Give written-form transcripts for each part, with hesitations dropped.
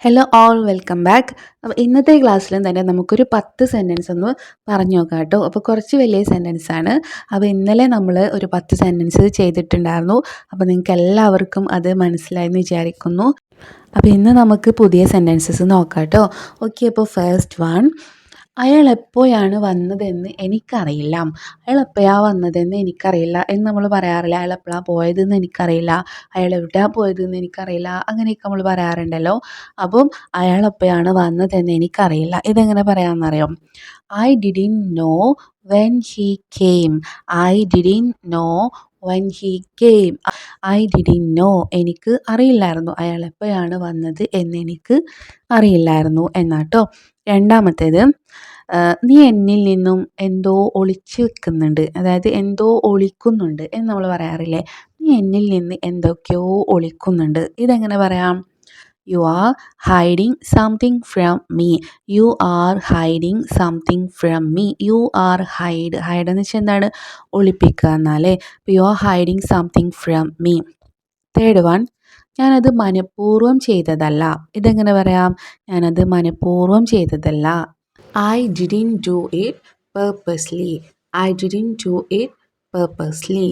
Hello all welcome back. അപ്പോൾ ഇന്നത്തെ ക്ലാസ്സിലും തന്നെ നമുക്കൊരു 10 സെൻറ്റൻസ് ഒന്ന് പറഞ്ഞു നോക്കാം കേട്ടോ. അപ്പോൾ കുറച്ച് വലിയ സെൻറ്റൻസ് ആണ്. അപ്പോൾ ഇന്നലെ നമ്മൾ ഒരു 10 സെൻറ്റൻസ് ചെയ്തിട്ടുണ്ടായിരുന്നു. അപ്പോൾ നിങ്ങൾക്ക് എല്ലാവർക്കും അത് മനസ്സിലായെന്ന് വിചാരിക്കുന്നു. അപ്പോൾ ഇന്ന് നമുക്ക് പുതിയ സെൻറ്റൻസസ് നോക്കാം കേട്ടോ. ഓക്കെ, അപ്പോൾ ഫസ്റ്റ് വൺ, അയാൾ എപ്പോഴാണ് വന്നതെന്ന് എനിക്കറിയില്ല. അയാൾ എപ്പോഴാണ് വന്നതെന്ന് എനിക്കറിയില്ല എന്ന് നമ്മൾ പറയാറില്ല. അയാൾ എപ്പോഴാണ് പോയതെന്ന് എനിക്കറിയില്ല, അയാൾ എവിടെയാണ് പോയതെന്ന് എനിക്കറിയില്ല, അങ്ങനെയൊക്കെ നമ്മൾ പറയാറുണ്ടല്ലോ. അപ്പം അയാൾ എപ്പോഴാണ് വന്നതെന്ന് എനിക്കറിയില്ല, ഇതെങ്ങനെ പറയാമെന്നറിയാം? I didn't know when he came. I didn't know when he came. I didn't know, എനിക്ക് അറിയില്ലായിരുന്നു അയാൾ എപ്പോഴാണ് വന്നത് എന്ന് എനിക്ക് അറിയില്ലായിരുന്നു എന്നാട്ടോ. രണ്ടാമത്തേത്, നീ എന്നിൽ നിന്നും എന്തോ ഒളിച്ചു വെക്കുന്നുണ്ട്, അതായത് എന്തോ ഒളിക്കുന്നുണ്ട് എന്ന് നമ്മൾ പറയാറില്ലേ. നീ എന്നിൽ നിന്ന് എന്തൊക്കെയോ ഒളിക്കുന്നുണ്ട്, ഇതെങ്ങനെ പറയാം? You are hiding something from me. You are hiding something from me. You are hide എന്ന് വെച്ചാൽ എന്താണ്? ഒളിപ്പിക്കുക എന്നാലേ. അപ്പോൾ you are hiding something from me. Third one, ഞാനത് മനഃപൂർവ്വം ചെയ്തതല്ല, ഇതെങ്ങനെ പറയാം? ഞാനത് മനഃപൂർവ്വം ചെയ്തതല്ല. I didn't do it purposely. I didn't do it purposely.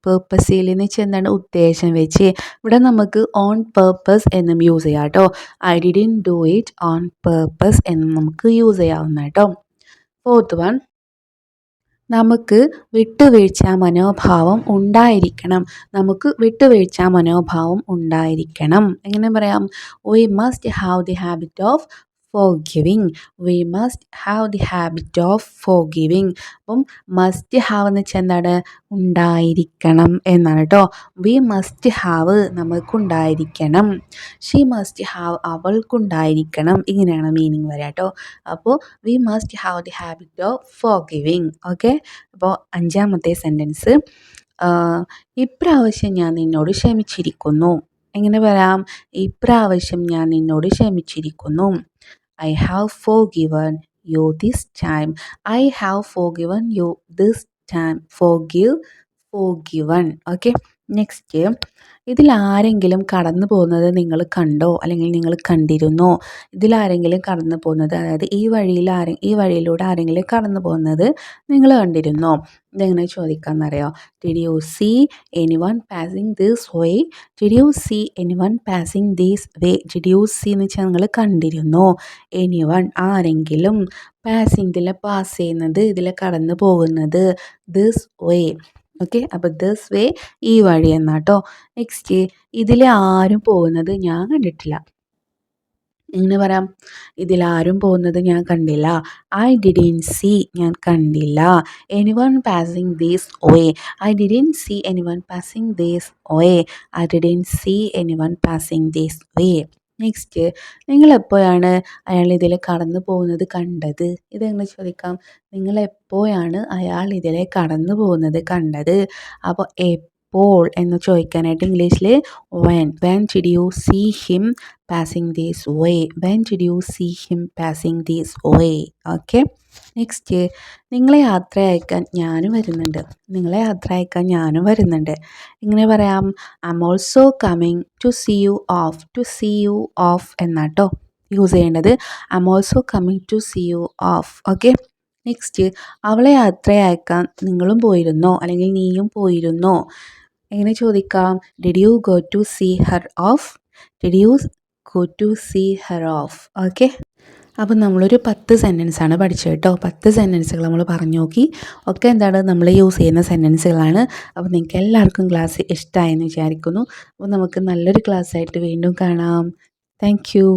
Purposely എന്ന് വെച്ചാൽ എന്താണ്? ഉദ്ദേശം വെച്ച്. ഇവിടെ നമുക്ക് ഓൺ പേർപ്പസ് എന്നും യൂസ് ചെയ്യാം കേട്ടോ. I didn't do it on purpose എന്നും നമുക്ക് യൂസ് ചെയ്യാവുന്ന കേട്ടോ. ഫോർത്ത് വൺ, നമുക്ക് വിട്ടുവീഴ്ച മനോഭാവം ഉണ്ടായിരിക്കണം. നമുക്ക് വിട്ടുവീഴ്ച മനോഭാവം ഉണ്ടായിരിക്കണം. എങ്ങനെ പറയാം? We must have the habit of forgiving. We must have the habit of forgiving. അപ്പം മസ്റ്റ് ഹാവ് എന്ന് വെച്ചാൽ എന്താണ്? ഉണ്ടായിരിക്കണം എന്നാണ് കേട്ടോ. വി മസ്റ്റ് ഹാവ്, നമുക്കുണ്ടായിരിക്കണം. ഷീ മസ്റ്റ് ഹാവ്, അവൾക്കുണ്ടായിരിക്കണം. ഇങ്ങനെയാണ് മീനിങ് വരിക കേട്ടോ. അപ്പോൾ we must have the habit of forgiving. Okay, അപ്പോൾ അഞ്ചാമത്തെ സെൻറ്റൻസ്, ഇപ്രാവശ്യം ഞാൻ നിന്നോട് ക്ഷമിച്ചിരിക്കുന്നു. എങ്ങനെ പറയാം? ഇപ്രാവശ്യം ഞാൻ നിന്നോട് ക്ഷമിച്ചിരിക്കുന്നു. I have forgiven you this time. I have forgiven you this time. Forgiven. Okay. Next, ഇതിലാരെങ്കിലും കടന്നു പോകുന്നത് നിങ്ങൾ കണ്ടോ, അല്ലെങ്കിൽ നിങ്ങൾ കണ്ടിരുന്നോ? ഇതിലാരെങ്കിലും കടന്നു പോകുന്നത്, അതായത് ഈ വഴിയിലൂടെ ആരെങ്കിലും കടന്നു പോകുന്നത് നിങ്ങൾ കണ്ടിരുന്നോ? ഇതെങ്ങനെ ചോദിക്കാമെന്നറിയോ? Did you see anyone passing this way? Did you see anyone passing this way? Did you see എന്ന് വെച്ചാൽ നിങ്ങൾ കണ്ടിരുന്നോ? എനിവൺ, ആരെങ്കിലും. പാസിങ്, ഇതിലെ പാസ് ചെയ്യുന്നത്, ഇതിലെ കടന്നു പോകുന്നത്. This way. ഓക്കെ, അപ്പോൾ ദിസ് വേ, ഈ വഴി എന്നാട്ടോ. നെക്സ്റ്റ്, ഇതിലെ ആരും പോകുന്നത് ഞാൻ കണ്ടിട്ടില്ല. എങ്ങനെ പറയാം? ഇതിലാരും പോകുന്നത് ഞാൻ കണ്ടില്ല. ഐ ഡിഡിൻ സീ, ഞാൻ കണ്ടില്ല. Anyone passing this way. I didn't see anyone passing this way. I didn't see anyone passing this way. Next, നിങ്ങളെപ്പോഴാണ് അയാൾ ഇതിൽ കടന്നു പോകുന്നത് കണ്ടത്? ഇതെങ്ങനെ ചോദിക്കാം? നിങ്ങളെപ്പോഴാണ് അയാൾ ഇതിലെ കടന്നു പോകുന്നത് കണ്ടത്? അപ്പോൾ എപ്പോൾ എന്ന് ചോദിക്കാനായിട്ട് ഇംഗ്ലീഷിൽ when did you see him passing this way? when did you see him passing this way? Okay. Next, നിങ്ങളെ യാത്ര അയക്കാൻ ഞാനും വരുന്നുണ്ട്. നിങ്ങളെ യാത്ര അയക്കാൻ ഞാനും വരുന്നുണ്ട്. ഇങ്ങനെ പറയാം? I'm also coming to see you off. To see you off എന്നാട്ടോ യൂസ് ചെയ്യേണ്ടത്. I'm also coming to see you off. Okay. Next, അവളെ യാത്ര അയക്കാൻ നിങ്ങളും പോയിരുന്നോ, അല്ലെങ്കിൽ നീയും പോയിരുന്നോ? എങ്ങനെ ചോദിക്കാം? Did you go to see her off? Did you go to see her off? Okay. അപ്പം നമ്മളൊരു 10 സെൻറ്റൻസാണ് പഠിച്ചത് കേട്ടോ. 10 സെൻറ്റൻസുകൾ നമ്മൾ പറഞ്ഞു നോക്കി. ഒക്കെ എന്താണ്? നമ്മൾ യൂസ് ചെയ്യുന്ന സെൻറ്റൻസുകളാണ്. അപ്പോൾ നിങ്ങൾക്ക് എല്ലാവർക്കും ക്ലാസ് ഇഷ്ടമായെന്ന് വിചാരിക്കുന്നു. അപ്പോൾ നമുക്ക് നല്ലൊരു ക്ലാസ്സായിട്ട് വീണ്ടും കാണാം. Thank you.